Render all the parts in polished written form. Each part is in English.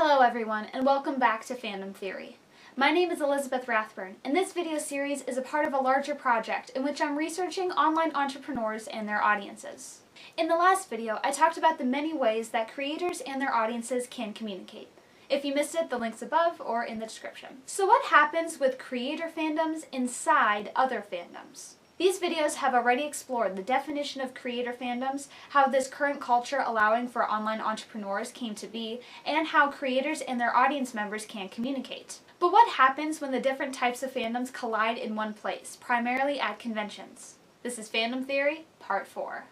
Hello everyone, and welcome back to Fandom Theory. My name is Elizabeth Rathburn, and this video series is a part of a larger project in which I'm researching online entrepreneurs and their audiences. In the last video, I talked about the many ways that creators and their audiences can communicate. If you missed it, the link's above or in the description. So what happens with creator fandoms inside other fandoms? These videos have already explored the definition of creator fandoms, how this current culture allowing for online entrepreneurs came to be, and how creators and their audience members can communicate. But what happens when the different types of fandoms collide in one place, primarily at conventions? This is Fandom Theory, Part 4.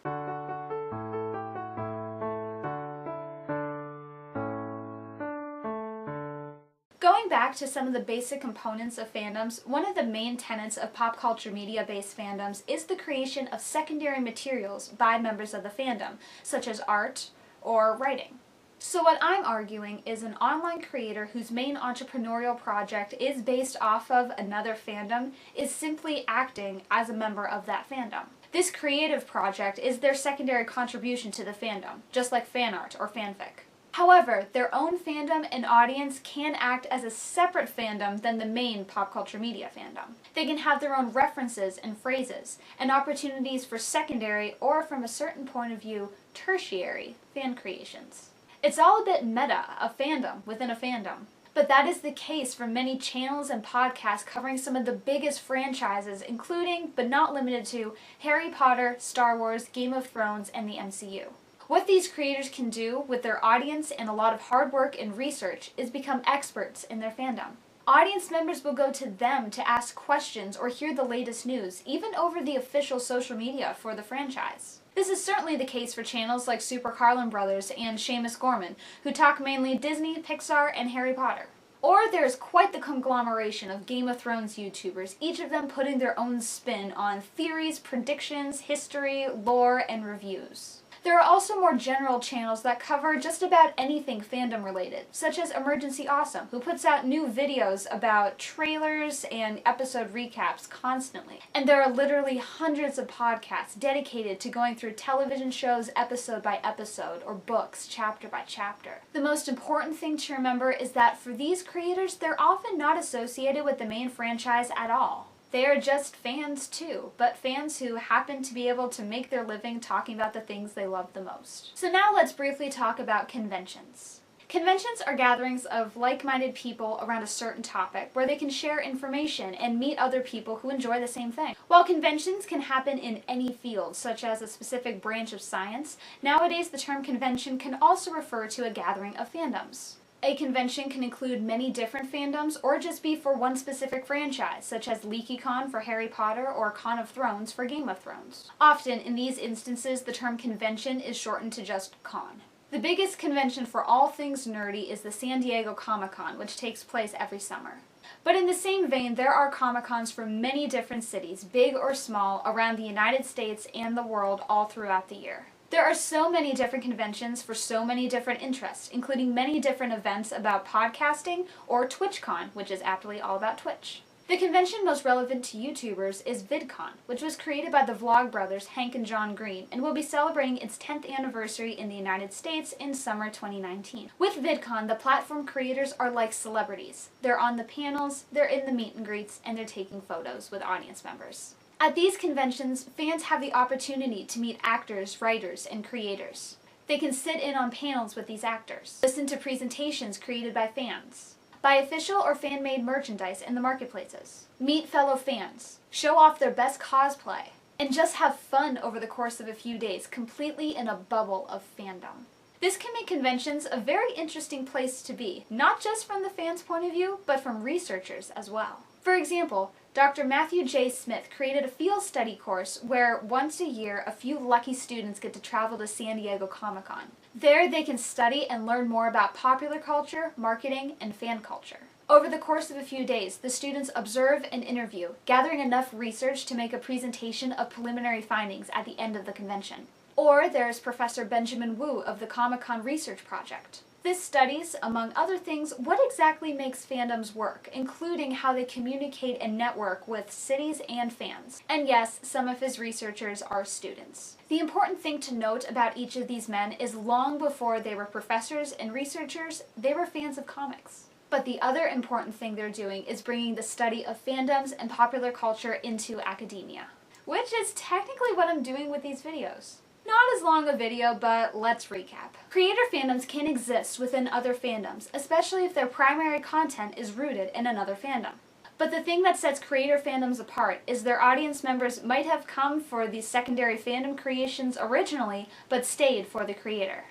Going back to some of the basic components of fandoms, one of the main tenets of pop culture media-based fandoms is the creation of secondary materials by members of the fandom, such as art or writing. So what I'm arguing is an online creator whose main entrepreneurial project is based off of another fandom is simply acting as a member of that fandom. This creative project is their secondary contribution to the fandom, just like fan art or fanfic. However, their own fandom and audience can act as a separate fandom than the main pop culture media fandom. They can have their own references and phrases, and opportunities for secondary, or from a certain point of view, tertiary fan creations. It's all a bit meta, a fandom within a fandom. But that is the case for many channels and podcasts covering some of the biggest franchises, including, but not limited to, Harry Potter, Star Wars, Game of Thrones, and the MCU. What these creators can do with their audience and a lot of hard work and research is become experts in their fandom. Audience members will go to them to ask questions or hear the latest news, even over the official social media for the franchise. This is certainly the case for channels like Super Carlin Brothers and Seamus Gorman, who talk mainly Disney, Pixar, and Harry Potter. Or there's quite the conglomeration of Game of Thrones YouTubers, each of them putting their own spin on theories, predictions, history, lore, and reviews. There are also more general channels that cover just about anything fandom related, such as Emergency Awesome, who puts out new videos about trailers and episode recaps constantly. And there are literally hundreds of podcasts dedicated to going through television shows episode by episode, or books chapter by chapter. The most important thing to remember is that for these creators, they're often not associated with the main franchise at all. They are just fans too, but fans who happen to be able to make their living talking about the things they love the most. So now let's briefly talk about conventions. Conventions are gatherings of like-minded people around a certain topic where they can share information and meet other people who enjoy the same thing. While conventions can happen in any field, such as a specific branch of science, nowadays the term convention can also refer to a gathering of fandoms. A convention can include many different fandoms or just be for one specific franchise, such as LeakyCon for Harry Potter or Con of Thrones for Game of Thrones. Often, in these instances, the term convention is shortened to just con. The biggest convention for all things nerdy is the San Diego Comic-Con, which takes place every summer. But in the same vein, there are Comic-Cons from many different cities, big or small, around the United States and the world all throughout the year. There are so many different conventions for so many different interests, including many different events about podcasting or TwitchCon, which is aptly all about Twitch. The convention most relevant to YouTubers is VidCon, which was created by the vlog brothers Hank and John Green and will be celebrating its 10th anniversary in the United States in summer 2019. With VidCon, the platform creators are like celebrities. They're on the panels, they're in the meet and greets, and they're taking photos with audience members. At these conventions, fans have the opportunity to meet actors, writers, and creators. They can sit in on panels with these actors, listen to presentations created by fans, buy official or fan-made merchandise in the marketplaces, meet fellow fans, show off their best cosplay, and just have fun over the course of a few days, completely in a bubble of fandom. This can make conventions a very interesting place to be, not just from the fans' point of view, but from researchers as well. For example, Dr. Matthew J. Smith created a field study course where once a year a few lucky students get to travel to San Diego Comic-Con. There they can study and learn more about popular culture, marketing, and fan culture. Over the course of a few days, the students observe and interview, gathering enough research to make a presentation of preliminary findings at the end of the convention. Or there's Professor Benjamin Wu of the Comic-Con Research Project. This studies, among other things, what exactly makes fandoms work, including how they communicate and network with cities and fans. And yes, some of his researchers are students. The important thing to note about each of these men is long before they were professors and researchers, they were fans of comics. But the other important thing they're doing is bringing the study of fandoms and popular culture into academia. Which is technically what I'm doing with these videos. Not as long a video, but let's recap. Creator fandoms can exist within other fandoms, especially if their primary content is rooted in another fandom. But the thing that sets creator fandoms apart is their audience members might have come for these secondary fandom creations originally, but stayed for the creator.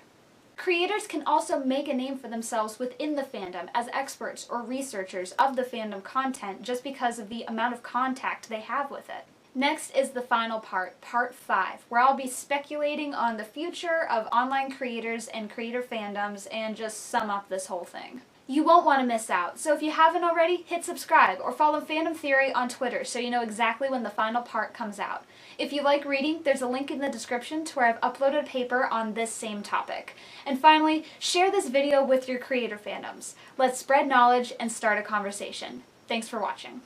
Creators can also make a name for themselves within the fandom as experts or researchers of the fandom content just because of the amount of contact they have with it. Next is the final part, part 5, where I'll be speculating on the future of online creators and creator fandoms and just sum up this whole thing. You won't want to miss out, so if you haven't already, hit subscribe or follow Fandom Theory on Twitter so you know exactly when the final part comes out. If you like reading, there's a link in the description to where I've uploaded a paper on this same topic. And finally, share this video with your creator fandoms. Let's spread knowledge and start a conversation. Thanks for watching.